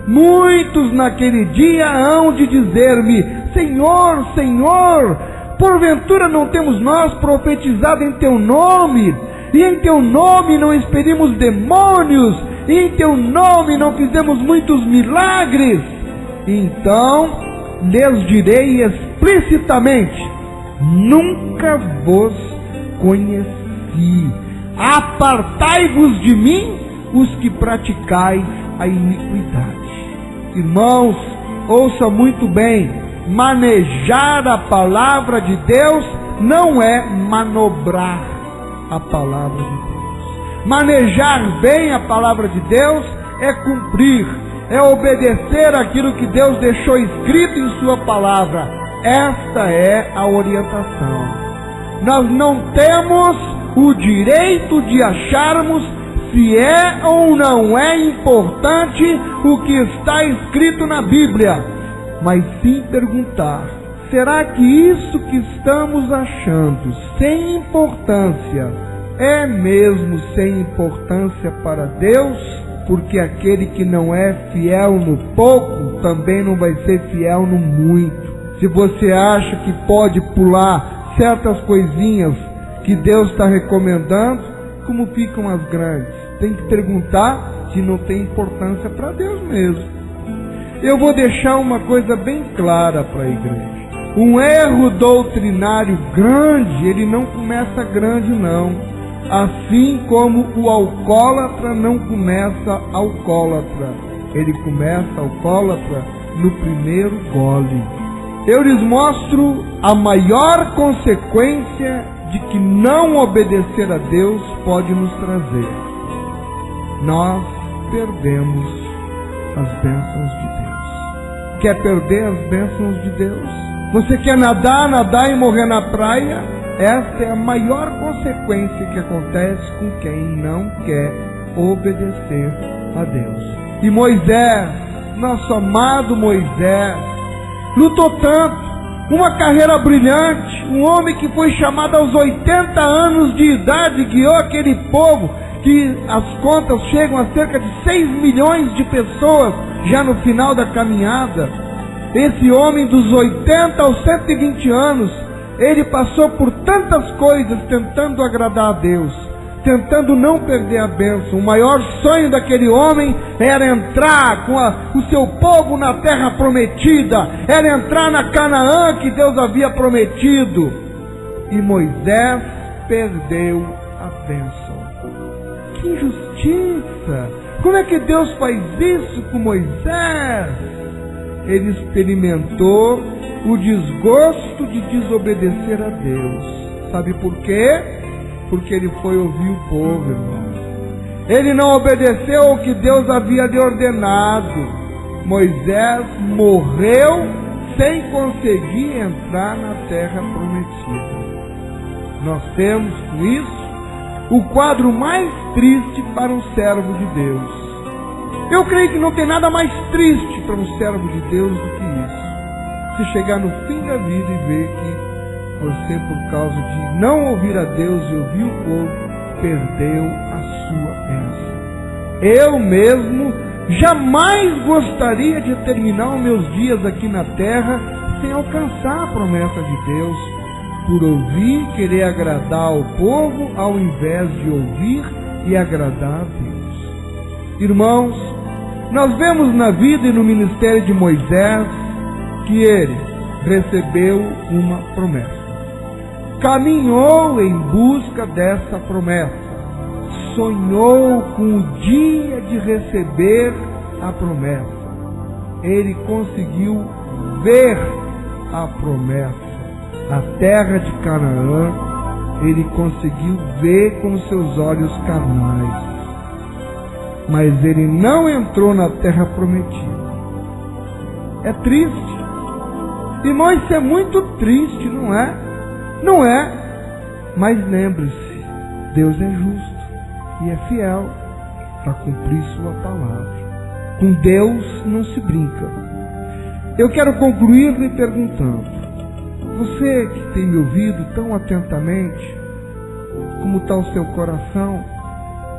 Muitos naquele dia hão de dizer-me: Senhor, Senhor, porventura não temos nós profetizado em teu nome, e em teu nome não expelimos demônios, e em teu nome não fizemos muitos milagres? Então lhes direi explicitamente: nunca vos conheci. Apartai-vos de mim, os que praticais a iniquidade. Irmãos, ouça muito bem: manejar a palavra de Deus não é manobrar a palavra de Deus. Manejar bem a palavra de Deus é cumprir, é obedecer aquilo que Deus deixou escrito em sua palavra. Esta é a orientação. Nós não temos o direito de acharmos se é ou não é importante o que está escrito na Bíblia, mas sim perguntar: será que isso que estamos achando sem importância é mesmo sem importância para Deus? Porque aquele que não é fiel no pouco também não vai ser fiel no muito. Se você acha que pode pular certas coisinhas que Deus está recomendando, como ficam as grandes? Tem que perguntar se não tem importância para Deus mesmo. Eu vou deixar uma coisa bem clara para a igreja. Um erro doutrinário grande, ele não começa grande não. Assim como o alcoólatra não começa alcoólatra. Ele começa alcoólatra no primeiro gole. Eu lhes mostro a maior consequência de que não obedecer a Deus pode nos trazer. Nós perdemos as bênçãos de Deus. Quer perder as bênçãos de Deus? Você quer nadar e morrer na praia? Essa é a maior consequência que acontece com quem não quer obedecer a Deus. E Moisés, nosso amado Moisés, lutou tanto, uma carreira brilhante, um homem que foi chamado aos 80 anos de idade, guiou aquele povo, que as contas chegam a cerca de 6 milhões de pessoas, já no final da caminhada. esse homem dos 80 aos 120 anos, ele passou por tantas coisas tentando agradar a Deus, tentando não perder a bênção. O maior sonho daquele homem era entrar com o seu povo na terra prometida, era entrar na Canaã que Deus havia prometido. E Moisés perdeu a bênção. Que injustiça! Como é que Deus faz isso com Moisés? Ele experimentou o desgosto de desobedecer a Deus. Sabe por quê? Porque ele foi ouvir o povo, irmão. Ele não obedeceu ao que Deus havia lhe ordenado. Moisés morreu sem conseguir entrar na terra prometida. Nós temos com isso o quadro mais triste para um servo de Deus. Eu creio que não tem nada mais triste para um servo de Deus do que isso. Se chegar no fim da vida e ver que você, por causa de não ouvir a Deus e ouvir o povo, perdeu a sua bênção. Eu mesmo jamais gostaria de terminar os meus dias aqui na terra sem alcançar a promessa de Deus, por ouvir, querer agradar ao povo, ao invés de ouvir e agradar a Deus. Irmãos, nós vemos na vida e no ministério de Moisés que ele recebeu uma promessa. Caminhou em busca dessa promessa. Sonhou com o dia de receber a promessa. Ele conseguiu ver a promessa. A terra de Canaã, ele conseguiu ver com seus olhos carnais. Mas ele não entrou na terra prometida. É triste. Irmão, isso é muito triste, não é? Não é. Mas lembre-se, Deus é justo e é fiel para cumprir sua palavra. Com Deus não se brinca. Eu quero concluir lhe perguntando: você que tem me ouvido tão atentamente, como está o seu coração,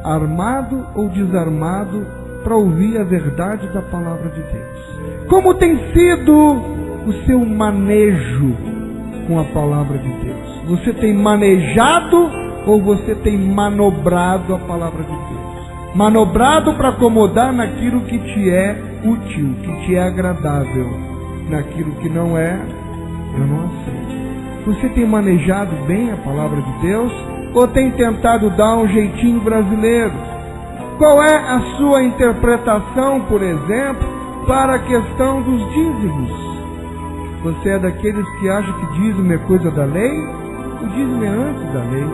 armado ou desarmado para ouvir a verdade da palavra de Deus? Como tem sido o seu manejo com a palavra de Deus? Você tem manejado ou você tem manobrado a palavra de Deus? Manobrado para acomodar naquilo que te é útil, que te é agradável. Naquilo que não é, eu não aceito. Você tem manejado bem a palavra de Deus ou tem tentado dar um jeitinho brasileiro? Qual é a sua interpretação, por exemplo, para a questão dos dízimos? Você é daqueles que acha que dízimo é coisa da lei? O dízimo é antes da lei.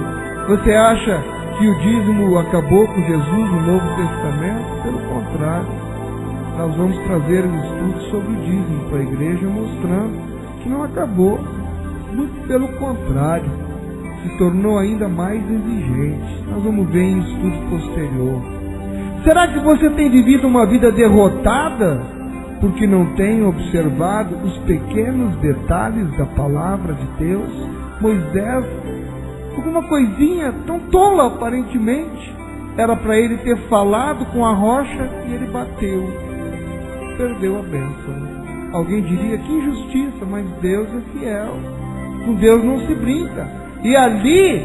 Você acha que o dízimo acabou com Jesus no Novo Testamento? Pelo contrário, nós vamos trazer um estudo sobre o dízimo para a igreja, mostrando que não acabou, muito pelo contrário, se tornou ainda mais exigente. Nós vamos ver em estudo posterior. Será que você tem vivido uma vida derrotada porque não tem observado os pequenos detalhes da palavra de Deus? Moisés, alguma coisinha tão tola aparentemente, era para ele ter falado com a rocha e ele bateu, perdeu a bênção. Alguém diria que injustiça, mas Deus é fiel. Com Deus não se brinca. E ali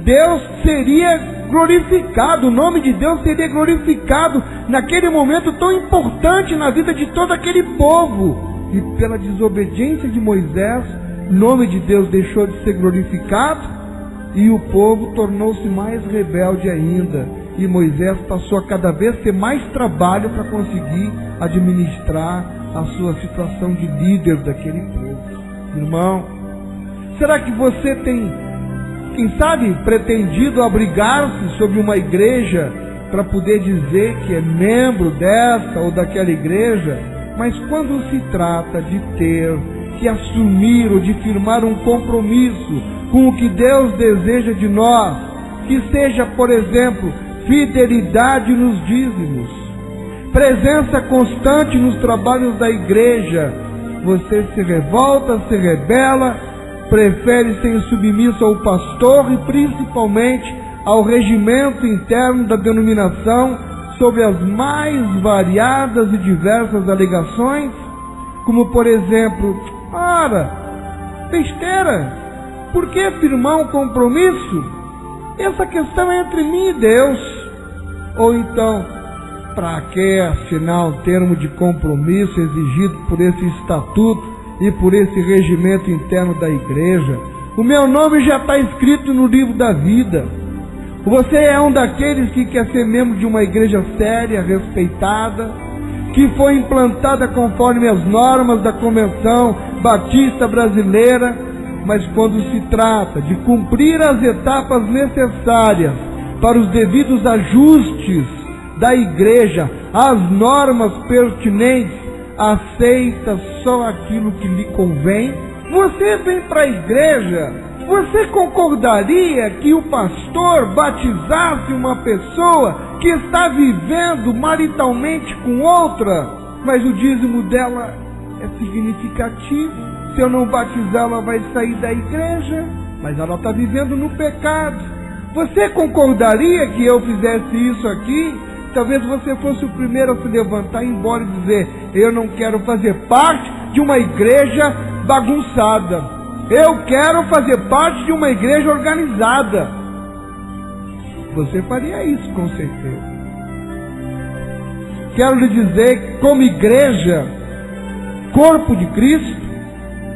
Deus seria glorificado, o nome de Deus seria glorificado naquele momento tão importante na vida de todo aquele povo. E pela desobediência de Moisés, o nome de Deus deixou de ser glorificado e o povo tornou-se mais rebelde ainda. E Moisés passou a cada vez ter mais trabalho para conseguir administrar a sua situação de líder daquele povo. Irmão, será que você tem, quem sabe, pretendido abrigar-se sobre uma igreja para poder dizer que é membro dessa ou daquela igreja, mas quando se trata de ter que assumir ou de firmar um compromisso com o que Deus deseja de nós, que seja, por exemplo, fidelidade nos dízimos, presença constante nos trabalhos da igreja, você se revolta, se rebela, prefere ser submisso ao pastor e principalmente ao regimento interno da denominação sobre as mais variadas e diversas alegações? Como, por exemplo, ora, besteira, por que firmar um compromisso? Essa questão é entre mim e Deus. Ou então, para que assinar um termo de compromisso exigido por esse estatuto e por esse regimento interno da igreja? O meu nome já está escrito no livro da vida. Você é um daqueles que quer ser membro de uma igreja séria, respeitada, que foi implantada conforme as normas da Convenção Batista Brasileira, mas quando se trata de cumprir as etapas necessárias para os devidos ajustes da igreja, as normas pertinentes, aceita só aquilo que lhe convém. Você vem para a igreja, você concordaria que o pastor batizasse uma pessoa que está vivendo maritalmente com outra, mas o dízimo dela é significativo? Se eu não batizar, ela vai sair da igreja, mas ela está vivendo no pecado. Você concordaria que eu fizesse isso aqui? Talvez você fosse o primeiro a se levantar e ir embora e dizer: eu não quero fazer parte de uma igreja bagunçada. Eu quero fazer parte de uma igreja organizada. Você faria isso, com certeza. Quero lhe dizer que, como igreja, corpo de Cristo,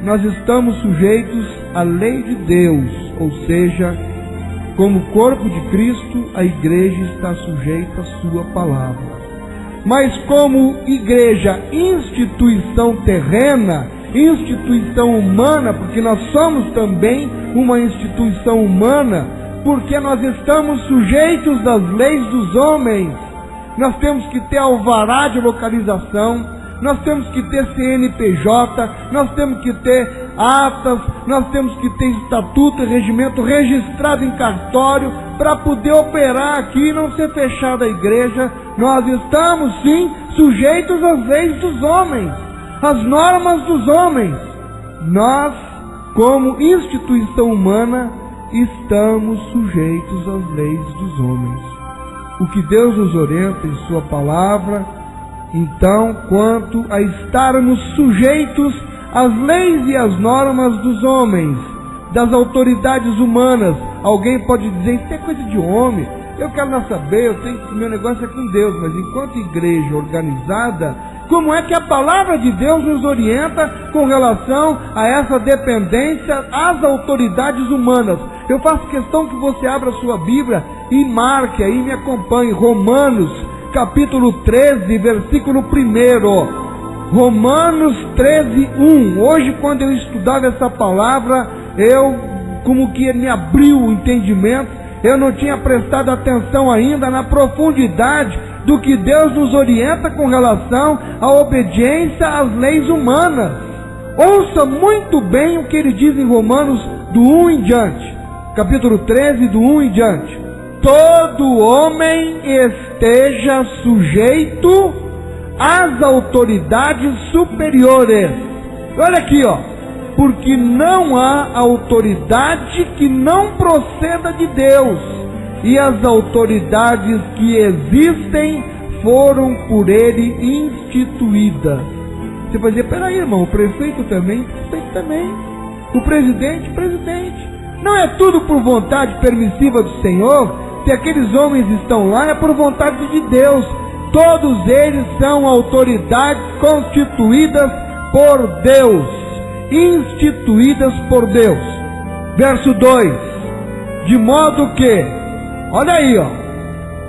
nós estamos sujeitos à lei de Deus, ou seja, como corpo de Cristo, a igreja está sujeita à sua palavra. Mas como igreja, instituição terrena, instituição humana, porque nós somos também uma instituição humana, porque nós estamos sujeitos às leis dos homens. Nós temos que ter alvará de localização, nós temos que ter CNPJ, nós temos que ter atas, nós temos que ter estatuto e regimento registrado em cartório para poder operar aqui e não ser fechada a igreja. Nós estamos sim sujeitos às leis dos homens, às normas dos homens. Nós, como instituição humana, estamos sujeitos às leis dos homens. O que Deus nos orienta em sua palavra, então, quanto a estarmos sujeitos às leis e às normas dos homens, das autoridades humanas. Alguém pode dizer: isso é coisa de homem, eu quero não saber, meu negócio é com Deus. Mas enquanto igreja organizada, como é que a palavra de Deus nos orienta com relação a essa dependência às autoridades humanas? Eu faço questão que você abra a sua Bíblia e marque aí, me acompanhe, Romanos capítulo 13, versículo 1. Romanos 13, 1. Hoje, quando eu estudava essa palavra, como que me abriu o entendimento. Eu não tinha prestado atenção ainda na profundidade do que Deus nos orienta com relação à obediência às leis humanas. Ouça muito bem o que ele diz em Romanos do 1 em diante. Capítulo 13, do 1 em diante. Todo homem esteja sujeito às autoridades superiores. Olha aqui, porque não há autoridade que não proceda de Deus, e as autoridades que existem foram por ele instituídas. Você vai dizer: peraí, irmão, o prefeito também, o presidente. Não é tudo por vontade permissiva do Senhor? Se aqueles homens estão lá, é por vontade de Deus. Todos eles são autoridades constituídas por Deus, instituídas por Deus. Verso 2: de modo que, olha aí,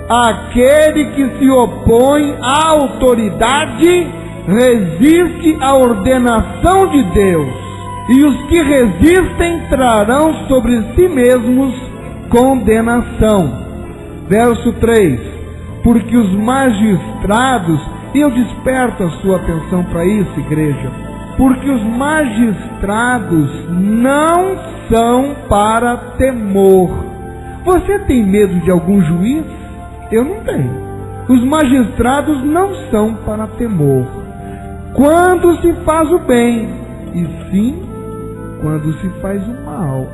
aquele que se opõe à autoridade resiste à ordenação de Deus, e os que resistem trarão sobre si mesmos condenação. Verso 3: porque os magistrados, e eu desperto a sua atenção para isso, igreja, porque os magistrados não são para temor. Você tem medo de algum juiz? Eu não tenho. Os magistrados não são para temor quando se faz o bem, e sim quando se faz o mal.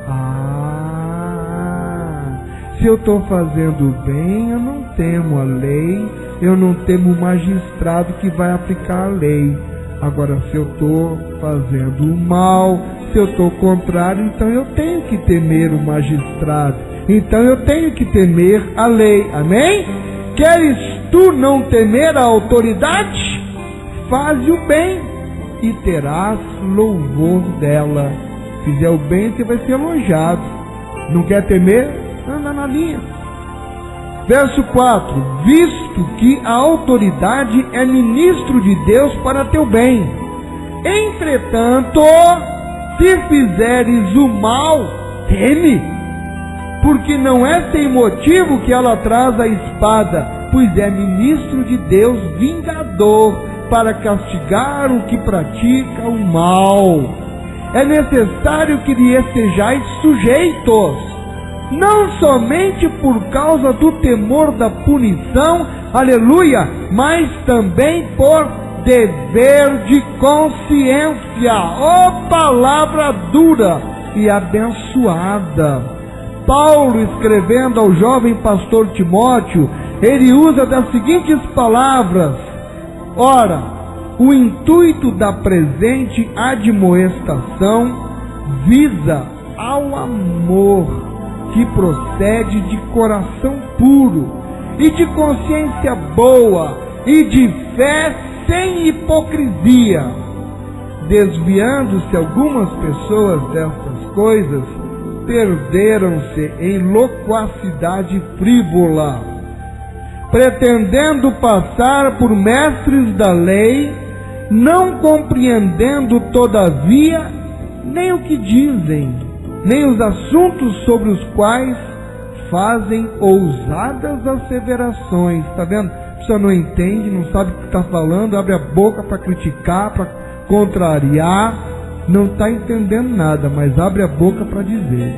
Se eu estou fazendo o bem, eu não temo a lei, eu não temo o magistrado que vai aplicar a lei. Agora, se eu estou fazendo o mal, se eu estou contrário, então eu tenho que temer o magistrado. Então eu tenho que temer a lei. Amém? Queres tu não temer a autoridade? Faze o bem e terás louvor dela. Fizer o bem, você vai ser elogiado. Não quer temer? Anda na linha. Verso 4: visto que a autoridade é ministro de Deus para teu bem. Entretanto, se fizeres o mal, teme, porque não é sem motivo que ela traz a espada, pois é ministro de Deus vingador, para castigar o que pratica o mal. É necessário que lhe estejais sujeitos, não somente por causa do temor da punição, aleluia, mas também por dever de consciência. Oh, palavra dura e abençoada. Paulo, escrevendo ao jovem pastor Timóteo, ele usa das seguintes palavras: ora, o intuito da presente admoestação visa ao amor que procede de coração puro e de consciência boa e de fé sem hipocrisia. Desviando-se algumas pessoas destas coisas, perderam-se em loquacidade frívola, pretendendo passar por mestres da lei, não compreendendo todavia nem o que dizem, nem os assuntos sobre os quais fazem ousadas asseverações. Está vendo? A pessoa não entende, não sabe o que está falando, abre a boca para criticar, para contrariar, não está entendendo nada, mas abre a boca para dizer.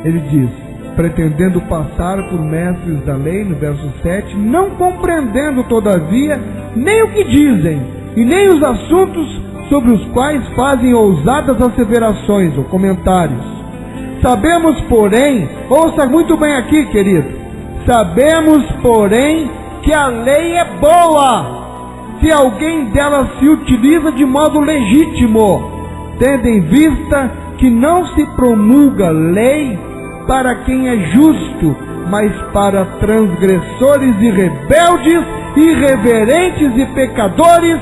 Ele diz, pretendendo passar por mestres da lei, no verso 7, não compreendendo todavia nem o que dizem, e nem os assuntos sobre os quais fazem ousadas asseverações ou comentários. Sabemos, porém, ouça muito bem aqui, querido, sabemos, porém, que a lei é boa, se alguém dela se utiliza de modo legítimo, tendo em vista que não se promulga lei para quem é justo, mas para transgressores e rebeldes, irreverentes e pecadores,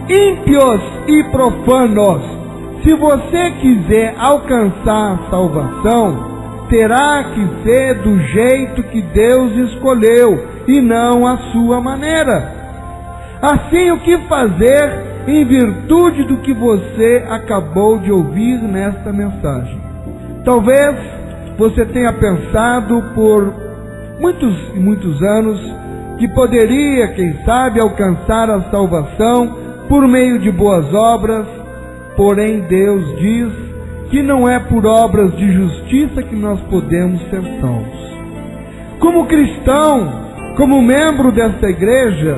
ímpios e profanos. Se você quiser alcançar a salvação, terá que ser do jeito que Deus escolheu e não à sua maneira. Assim, o que fazer em virtude do que você acabou de ouvir nesta mensagem? Talvez você tenha pensado por muitos e muitos anos que poderia, quem sabe, alcançar a salvação por meio de boas obras. Porém, Deus diz que não é por obras de justiça que nós podemos ser salvos. Como cristão, como membro desta igreja,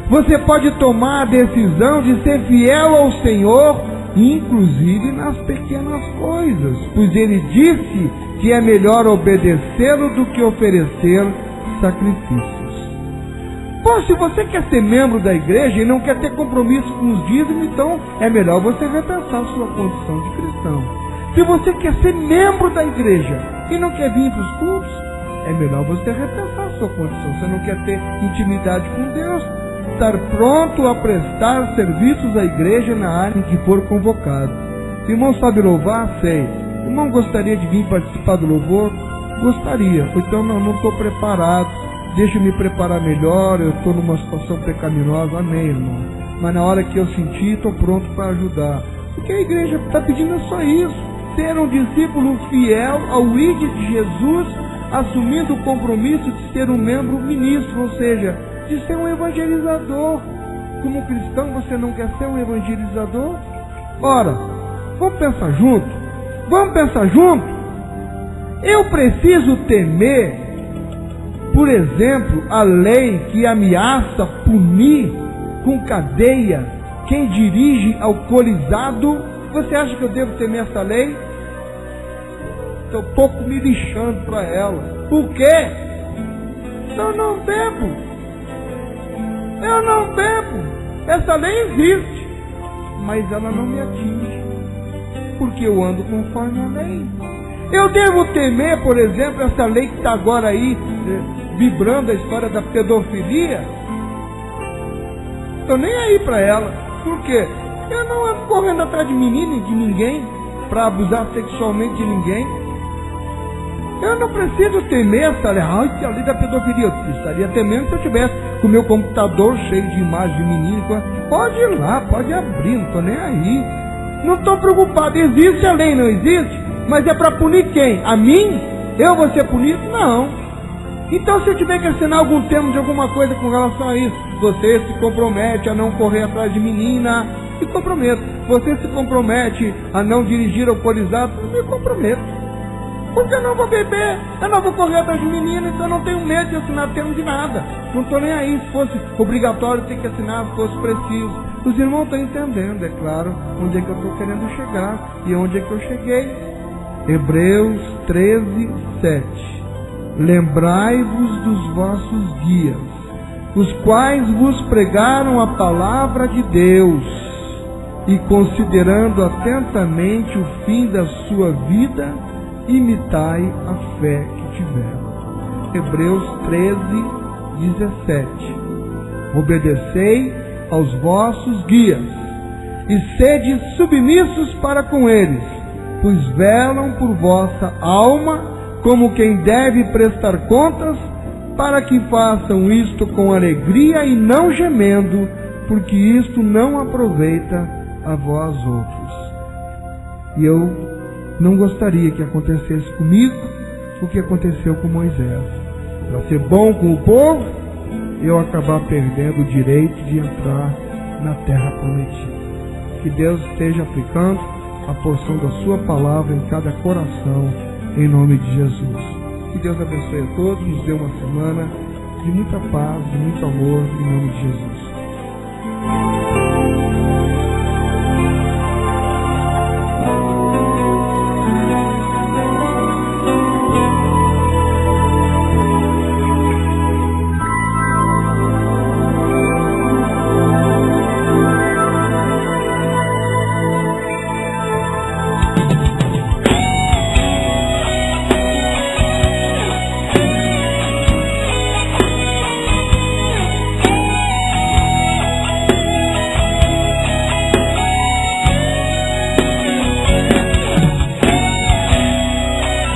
você pode tomar a decisão de ser fiel ao Senhor, inclusive nas pequenas coisas, pois Ele disse que é melhor obedecê-lo do que oferecer sacrifícios. Pô, se você quer ser membro da igreja e não quer ter compromisso com os dízimos, então é melhor você repensar a sua condição de cristão. Se você quer ser membro da igreja e não quer vir para os cultos, é melhor você repensar a sua condição. Você não quer ter intimidade com Deus, estar pronto a prestar serviços à igreja na área em que for convocado. Irmão, sabe louvar? Sei. Irmão, gostaria de vir participar do louvor? Gostaria. Então, não estou preparado. Deixa eu me preparar melhor, eu estou numa situação pecaminosa. Amém, irmão. Mas na hora que eu sentir, estou pronto para ajudar. Porque a igreja está pedindo só isso. Ser um discípulo fiel ao ID de Jesus, assumindo o compromisso de ser um membro ministro, ou seja, de ser um evangelizador. Como cristão, você não quer ser um evangelizador? Ora, vamos pensar junto? Vamos pensar junto? Eu preciso temer, por exemplo, a lei que ameaça punir com cadeia quem dirige alcoolizado. Você acha que eu devo temer essa lei? Estou pouco me lixando para ela. Por quê? Eu não bebo. Eu não bebo. Essa lei existe. mas ela não me atinge, porque eu ando conforme a lei. Eu devo temer, por exemplo, essa lei que está agora aí, vibrando a história da pedofilia? Estou nem aí para ela. Por quê? Eu não ando correndo atrás de menina e de ninguém para abusar sexualmente de ninguém. Eu não preciso temer essa lei. Ai, que a lei da pedofilia. Eu estaria temendo se eu tivesse com o meu computador cheio de imagens de menino. Pode ir lá, pode abrir, não estou nem aí. Não estou preocupado. Existe a lei, não existe? Mas é para punir quem? A mim? Eu vou ser punido? Não. Então, se eu tiver que assinar algum termo de alguma coisa com relação a isso, você se compromete a não correr atrás de menina, me comprometo. Você se compromete a não dirigir alcoolizado, me comprometo. Porque eu não vou beber, eu não vou correr atrás de menina, então eu não tenho medo de assinar termo de nada. Não estou nem aí, se fosse obrigatório ter que assinar, se fosse preciso. Os irmãos estão entendendo, é claro, onde é que eu estou querendo chegar e onde é que eu cheguei. Hebreus 13, 7. Lembrai-vos dos vossos guias, os quais vos pregaram a palavra de Deus, e considerando atentamente o fim da sua vida, imitai a fé que tiveram. Hebreus 13, 17. Obedecei aos vossos guias, e sede submissos para com eles, pois velam por vossa alma, como quem deve prestar contas, para que façam isto com alegria e não gemendo, porque isto não aproveita a vós outros. E eu não gostaria que acontecesse comigo o que aconteceu com Moisés. Para ser bom com o povo, eu acabar perdendo o direito de entrar na terra prometida. Que Deus esteja aplicando a porção da sua palavra em cada coração, em nome de Jesus. Que Deus abençoe a todos, nos dê uma semana de muita paz, de muito amor, em nome de Jesus.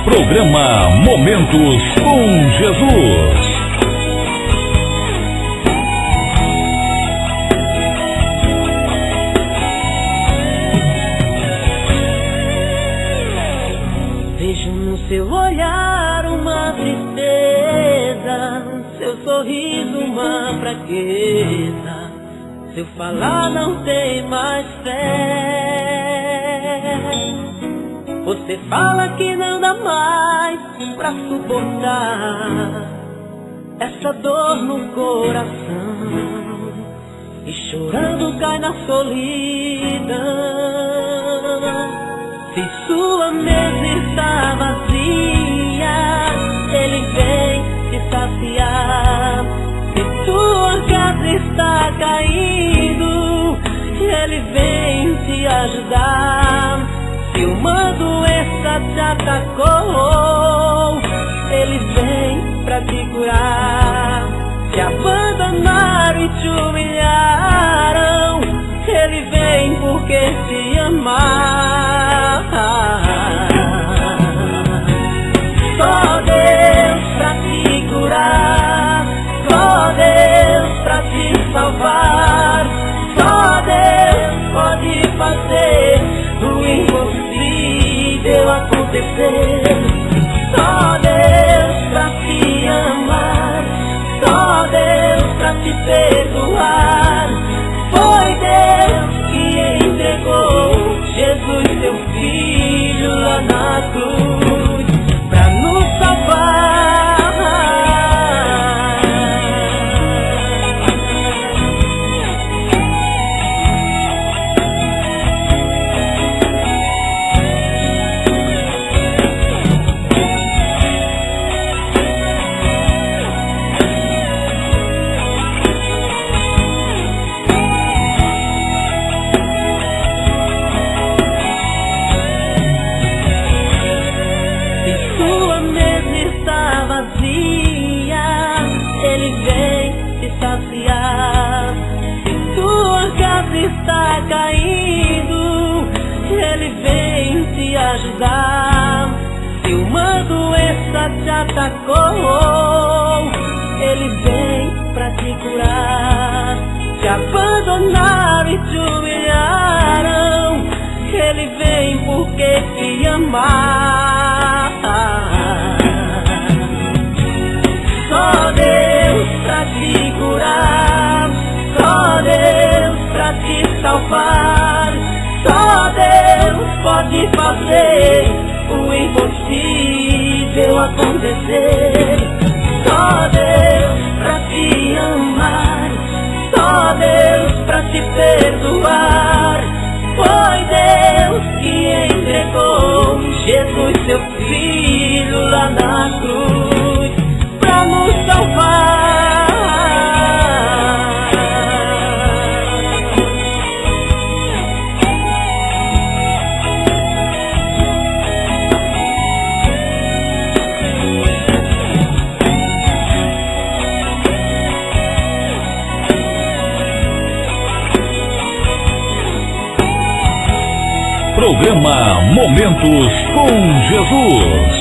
Programa Momentos com Jesus. Vejo no seu olhar uma tristeza, no seu sorriso uma fraqueza, seu falar não tem mais fé. Você fala que não dá mais pra suportar essa dor no coração, e chorando cai na solidão. Se sua mesa está vazia, ele vem te saciar. Se sua casa está caindo, ele vem te ajudar. Se uma doença te atacou, ele vem pra te curar. Se abandonaram e te humilharam, ele vem porque te ama. Só Deus pra te curar, só Deus pra te salvar, só Deus pode fazer o impossível acontecer. Só Deus pra te amar, só Deus pra te perdoar. Foi Deus que entregou Jesus, seu filho, lá na cruz, pra nos salvar. saciar. Se tua casa está caindo, Ele vem te ajudar. Se uma doença te atacou, Ele vem pra te curar. Te abandonaram e te humilharam, Ele vem porque te ama. Só Deus pra te curar, só Deus pra te salvar, só Deus pode fazer o impossível acontecer. Só Deus pra te amar, só Deus pra te perdoar. Foi Deus que entregou Jesus, seu Filho, lá na cruz pra nos salvar. Programa Momentos com Jesus.